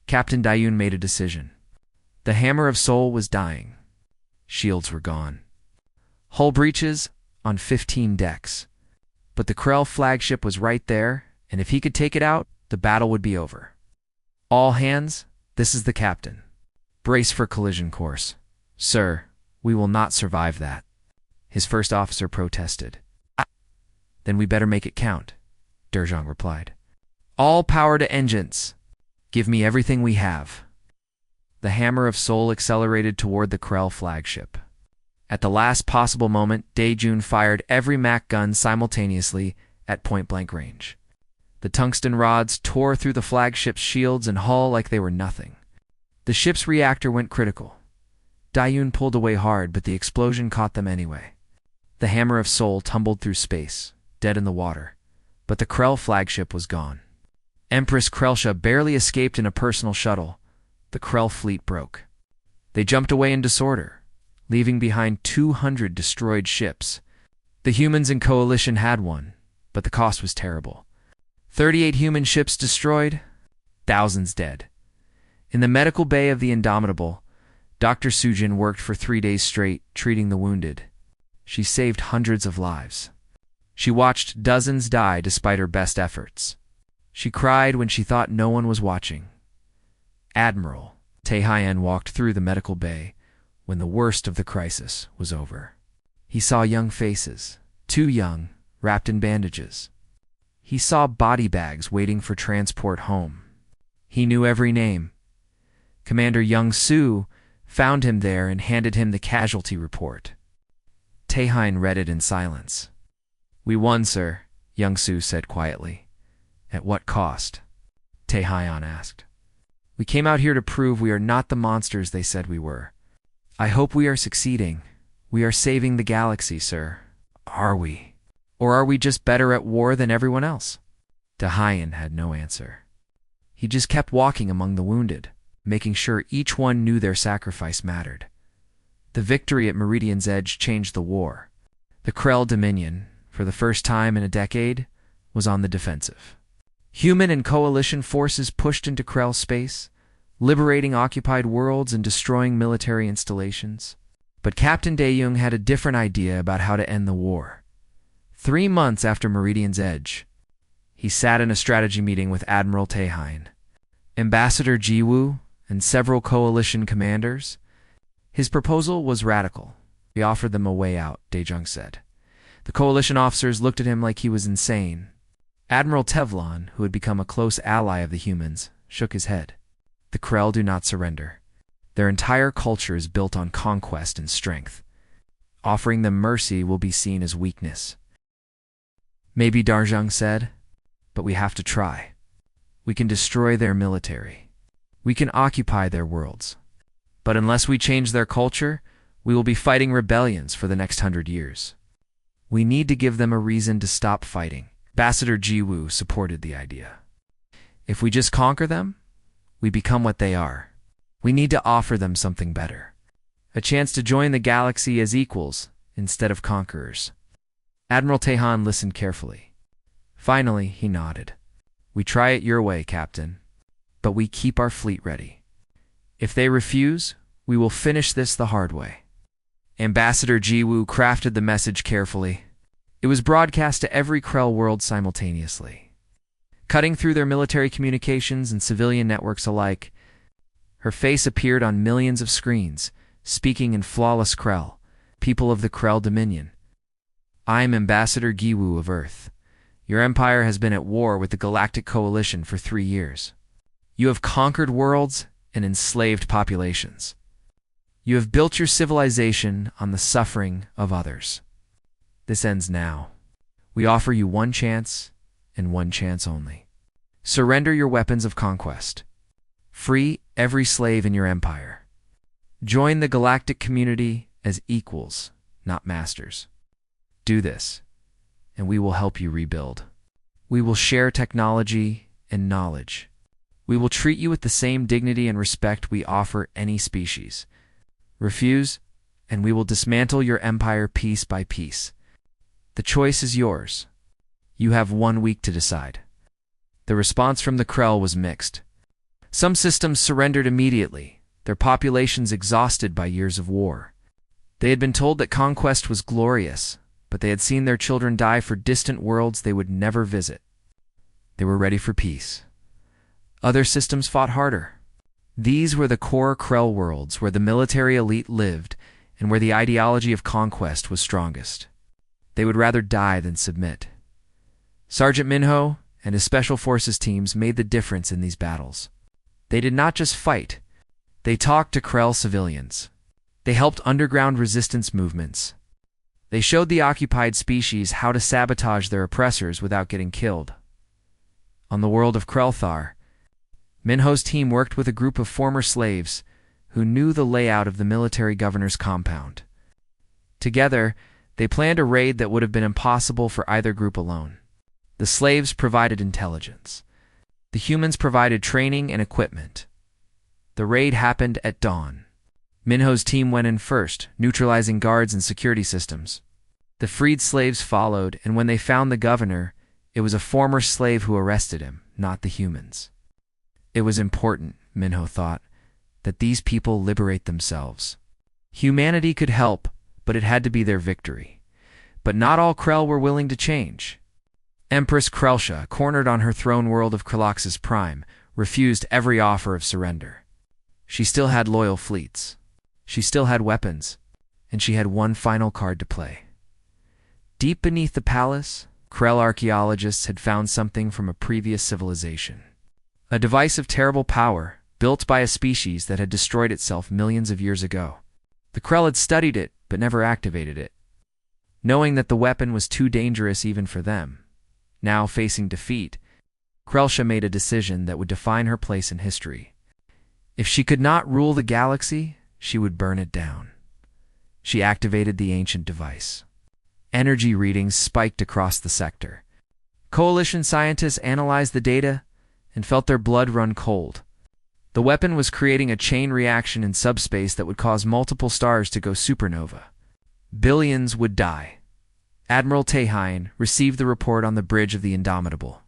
Captain Dayun made a decision. The Hammer of Soul was dying. Shields were gone. Hull breaches on 15 decks. But the Krell flagship was right there, and if he could take it out, the battle would be over. All hands, this is the captain. Brace for collision course. Sir, we will not survive that. His first officer protested. Then we better make it count, Derjong replied. All power to engines. Give me everything we have. The Hammer of Soul accelerated toward the Krell flagship. At the last possible moment, Daejun fired every Mac gun simultaneously at point-blank range. The tungsten rods tore through the flagship's shields and hull like they were nothing. The ship's reactor went critical. Dayun pulled away hard, but the explosion caught them anyway. The Hammer of Soul tumbled through space, dead in the water, but the Krell flagship was gone. Empress Krellsha barely escaped in a personal shuttle. The Krell fleet broke. They jumped away in disorder, leaving behind 200 destroyed ships. The humans in Coalition had one, but the cost was terrible. 38 human ships destroyed, thousands dead. In the medical bay of the Indomitable, Dr. Sujin worked for 3 days straight, treating the wounded. She saved hundreds of lives. She watched dozens die despite her best efforts. She cried when she thought no one was watching. Admiral tEnd walked through the medical bay when the worst of the crisis was over. He saw young faces, too young, wrapped in bandages. He saw body bags waiting for transport home. He knew every name. Commander Young-Soo found him there and handed him the casualty report. tEnd read it in silence. "We won, sir," Young-Soo said quietly. "At what cost?" tEnd asked. "We came out here to prove we are not the monsters they said we were. I hope we are succeeding. We are saving the galaxy, sir." "Are we? Or are we just better at war than everyone else?" tEnd had no answer. He just kept walking among the wounded, making sure each one knew their sacrifice mattered. The victory at Meridian's Edge changed the war. The Krell Dominion, for the first time in a decade, was on the defensive. Human and coalition forces pushed into Krell space, liberating occupied worlds and destroying military installations. But Captain Daejun had a different idea about how to end the war. 3 months after Meridian's Edge, he sat in a strategy meeting with Admiral tEnd, Ambassador Jiwoo, and several coalition commanders. His proposal was radical. He offered them a way out, Daejun said. The coalition officers looked at him like he was insane. Admiral Tevlon, who had become a close ally of the humans, shook his head. The Krell do not surrender. Their entire culture is built on conquest and strength. Offering them mercy will be seen as weakness. "Maybe," Darjung said, "but we have to try. We can destroy their military. We can occupy their worlds. But unless we change their culture, we will be fighting rebellions for the next 100 years. We need to give them a reason to stop fighting." Ambassador Jiwoo supported the idea. "If we just conquer them, we become what they are. We need to offer them something better. A chance to join the galaxy as equals instead of conquerors." Admiral tEnd listened carefully. Finally, he nodded. "We try it your way, Captain, but we keep our fleet ready. If they refuse, we will finish this the hard way." Ambassador Jiwoo crafted the message carefully. It was broadcast to every Krell world simultaneously. Cutting through their military communications and civilian networks alike, her face appeared on millions of screens, speaking in flawless Krell, people of the Krell Dominion. "I'm Ambassador Jiwoo of Earth. Your empire has been at war with the Galactic Coalition for 3 years. You have conquered worlds and enslaved populations. You have built your civilization on the suffering of others. This ends now. We offer you one chance, and one chance only. Surrender your weapons of conquest. Free every slave in your empire. Join the galactic community as equals, not masters. Do this, and we will help you rebuild. We will share technology and knowledge. We will treat you with the same dignity and respect we offer any species. Refuse, and we will dismantle your empire piece by piece. The choice is yours. You have 1 week to decide. The response from the Krell was mixed. Some systems surrendered immediately, their populations exhausted by years of war. They had been told that conquest was glorious, but they had seen their children die for distant worlds they would never visit. They were ready for peace. Other systems fought harder. These were the core Krell worlds where the military elite lived and where the ideology of conquest was strongest. They would rather die than submit. Sergeant Minho and his special forces teams made the difference in these battles. They did not just fight. They talked to Krell civilians. They helped underground resistance movements. They showed the occupied species how to sabotage their oppressors without getting killed. On the world of Krellthar, Minho's team worked with a group of former slaves who knew the layout of the military governor's compound. Together, they planned a raid that would have been impossible for either group alone. The slaves provided intelligence. The humans provided training and equipment. The raid happened at dawn. Minho's team went in first, neutralizing guards and security systems. The freed slaves followed, and when they found the governor, it was a former slave who arrested him, not the humans. It was important, Minho thought, that these people liberate themselves. Humanity could help, but it had to be their victory. But not all Krell were willing to change. Empress Krellsha, cornered on her throne world of Kraloxis Prime, refused every offer of surrender. She still had loyal fleets. She still had weapons, and she had one final card to play. Deep beneath the palace, Krell archaeologists had found something from a previous civilization. A device of terrible power, built by a species that had destroyed itself millions of years ago. The Krell had studied it, but never activated it. Knowing that the weapon was too dangerous even for them, now facing defeat, Krellsha made a decision that would define her place in history. If she could not rule the galaxy, she would burn it down. She activated the ancient device. Energy readings spiked across the sector. Coalition scientists analyzed the data and felt their blood run cold. The weapon was creating a chain reaction in subspace that would cause multiple stars to go supernova. Billions would die. Admiral Tehain received the report on the bridge of the Indomitable.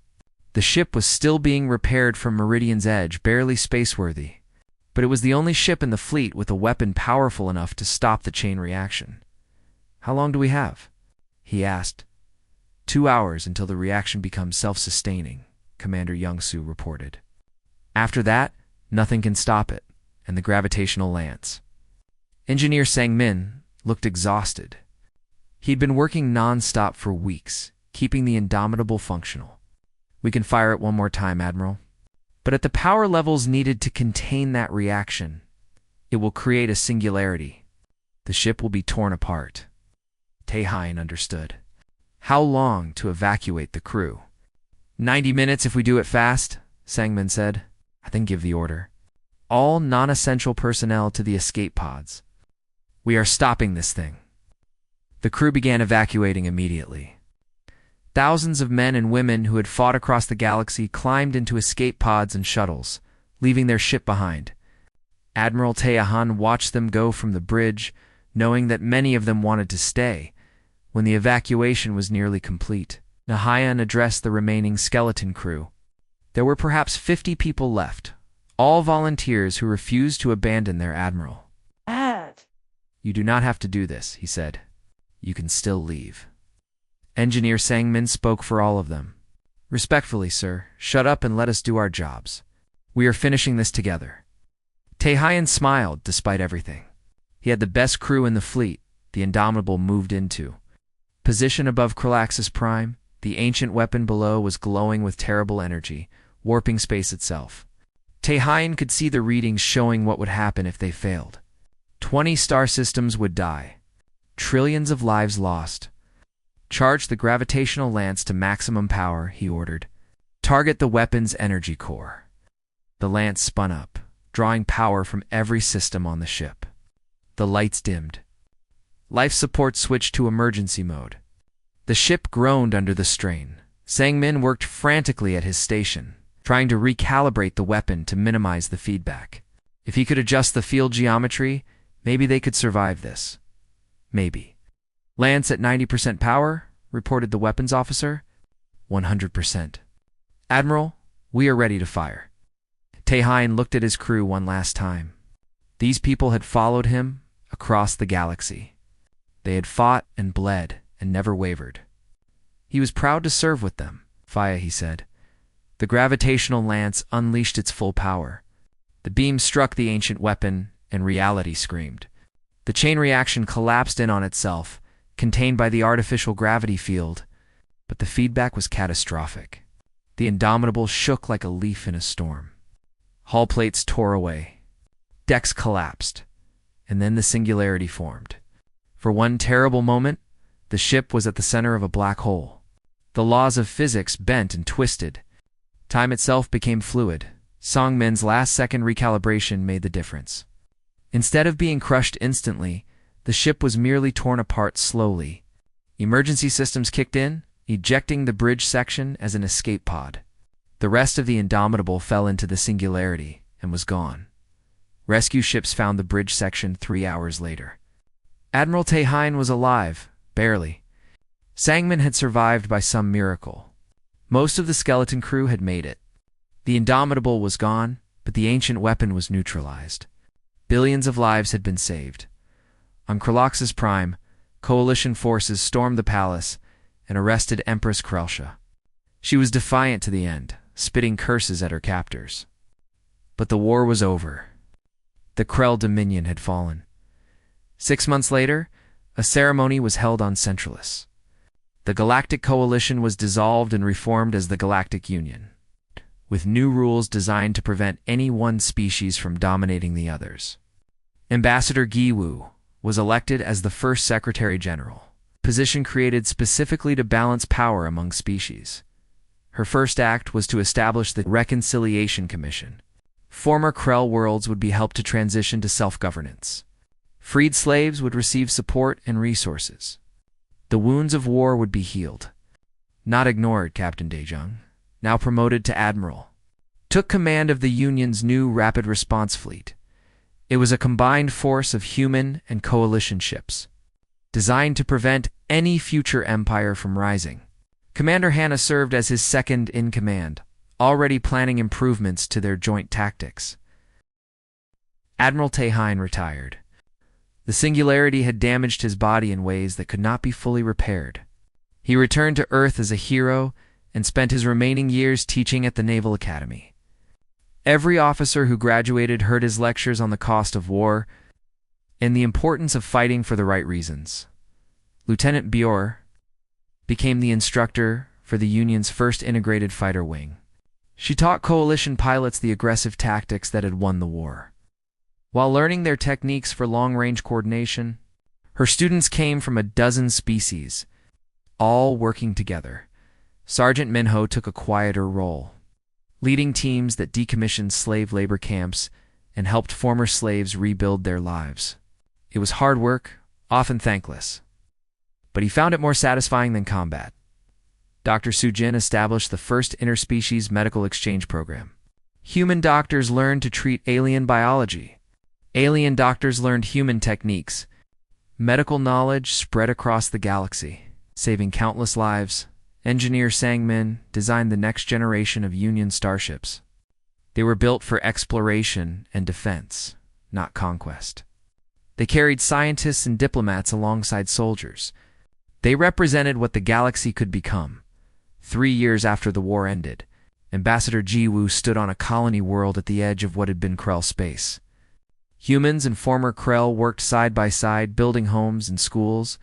The ship was still being repaired from Meridian's edge, barely spaceworthy, but it was the only ship in the fleet with a weapon powerful enough to stop the chain reaction. "How long do we have?" he asked. 2 hours until the reaction becomes self-sustaining, Commander Youngsu reported. After that, nothing can stop it, and the gravitational lance. Engineer Sang-min looked exhausted. He'd been working non-stop for weeks, keeping the Indomitable functional. "We can fire it one more time, Admiral. But at the power levels needed to contain that reaction, it will create a singularity. The ship will be torn apart." Tehain understood. "How long to evacuate the crew?" 90 minutes if we do it fast," Sang-min said. "Then give the order. All non-essential personnel to the escape pods. We are stopping this thing." The crew began evacuating immediately. Thousands of men and women who had fought across the galaxy climbed into escape pods and shuttles, leaving their ship behind. Admiral Tehain watched them go from the bridge, knowing that many of them wanted to stay. When the evacuation was nearly complete, Nahayan addressed the remaining skeleton crew. There were perhaps 50 people left, all volunteers who refused to abandon their admiral. "You do not have to do this," he said. "You can still leave." Engineer Sang-min spoke for all of them. "Respectfully, sir, shut up and let us do our jobs. We are finishing this together." Tehain smiled despite everything. He had the best crew in the fleet, the Indomitable moved into. Position above Kralaxis Prime, the ancient weapon below was glowing with terrible energy, warping space itself. Tehain could see the readings showing what would happen if they failed. 20 star systems would die. Trillions of lives lost. "Charge the gravitational lance to maximum power," he ordered. "Target the weapon's energy core." The lance spun up, drawing power from every system on the ship. The lights dimmed. Life support switched to emergency mode. The ship groaned under the strain. Sangmin worked frantically at his station, trying to recalibrate the weapon to minimize the feedback. If he could adjust the field geometry, maybe they could survive this. Maybe. "Lance at 90% power," reported the weapons officer. 100%. "Admiral, we are ready to fire." tEnd looked at his crew one last time. These people had followed him across the galaxy. They had fought and bled and never wavered. He was proud to serve with them. "Fire," he said. The gravitational lance unleashed its full power. The beam struck the ancient weapon, and reality screamed. The chain reaction collapsed in on itself, contained by the artificial gravity field, but the feedback was catastrophic. The Indomitable shook like a leaf in a storm. Hull plates tore away. Decks collapsed, and then the singularity formed. For one terrible moment, the ship was at the center of a black hole. The laws of physics bent and twisted. Time itself became fluid. Sangmin's last-second recalibration made the difference. Instead of being crushed instantly, the ship was merely torn apart slowly. Emergency systems kicked in, ejecting the bridge section as an escape pod. The rest of the Indomitable fell into the singularity and was gone. Rescue ships found the bridge section 3 hours later. Admiral tEnd was alive, barely. Sangmin had survived by some miracle. Most of the skeleton crew had made it. The Indomitable was gone, but the ancient weapon was neutralized. Billions of lives had been saved. On Kralox's Prime, Coalition forces stormed the palace and arrested Empress Krelsha. She was defiant to the end, spitting curses at her captors. But the war was over. The Krell Dominion had fallen. 6 months later, a ceremony was held on Centralis. The Galactic Coalition was dissolved and reformed as the Galactic Union, with new rules designed to prevent any one species from dominating the others. Ambassador Giwu was elected as the first Secretary General, a position created specifically to balance power among species. Her first act was to establish the Reconciliation Commission. Former Krell worlds would be helped to transition to self-governance. Freed slaves would receive support and resources. The wounds of war would be healed. Not ignored, Captain Dejung, now promoted to Admiral, took command of the Union's new rapid response fleet. It was a combined force of human and coalition ships, designed to prevent any future empire from rising. Commander Hanna served as his second-in-command, already planning improvements to their joint tactics. Admiral tEnd retired. The singularity had damaged his body in ways that could not be fully repaired. He returned to Earth as a hero and spent his remaining years teaching at the Naval Academy. Every officer who graduated heard his lectures on the cost of war and the importance of fighting for the right reasons. Lieutenant Bjor became the instructor for the Union's first integrated fighter wing. She taught coalition pilots the aggressive tactics that had won the war. While learning their techniques for long-range coordination, her students came from a dozen species, all working together. Sergeant Minho took a quieter role, leading teams that decommissioned slave labor camps and helped former slaves rebuild their lives. It was hard work, often thankless, but he found it more satisfying than combat. Dr. Sujin established the first interspecies medical exchange program. Human doctors learned to treat alien biology. Alien doctors learned human techniques. Medical knowledge spread across the galaxy, saving countless lives. Engineer Sangmin designed the next generation of Union starships. They were built for exploration and defense, not conquest. They carried scientists and diplomats alongside soldiers. They represented what the galaxy could become. 3 years after the war ended, Ambassador Jiwoo stood on a colony world at the edge of what had been Krell space. Humans and former Krell worked side by side, building homes and schools.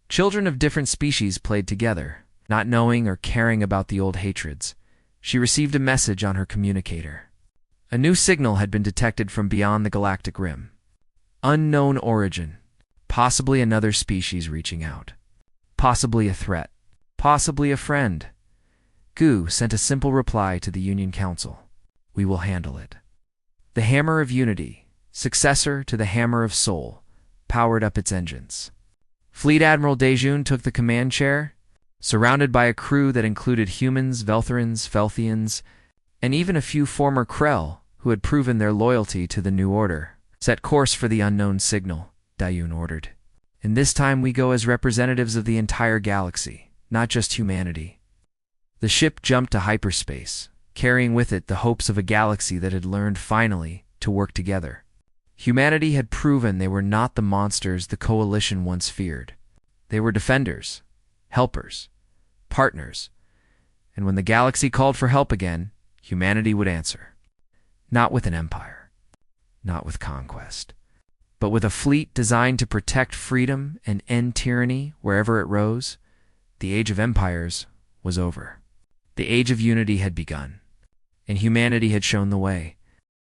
Children of different species played together, not knowing or caring about the old hatreds. She received a message on her communicator. A new signal had been detected from beyond the galactic rim. Unknown origin. Possibly another species reaching out. Possibly a threat. Possibly a friend. Gu sent a simple reply to the Union Council. We will handle it. The Hammer of Unity, successor to the Hammer of Soul, powered up its engines. Fleet Admiral Dejun took the command chair, surrounded by a crew that included humans, Veltherans, Felthians, and even a few former Krell who had proven their loyalty to the New Order. Set course for the unknown signal, Dayun ordered. And this time we go as representatives of the entire galaxy, not just humanity. The ship jumped to hyperspace, carrying with it the hopes of a galaxy that had learned finally to work together. Humanity had proven they were not the monsters the Coalition once feared. They were defenders, helpers, partners, and when the galaxy called for help again, humanity would answer. Not with an empire, not with conquest, but with a fleet designed to protect freedom and end tyranny wherever it rose. The age of empires was over. The age of unity had begun, and humanity had shown the way.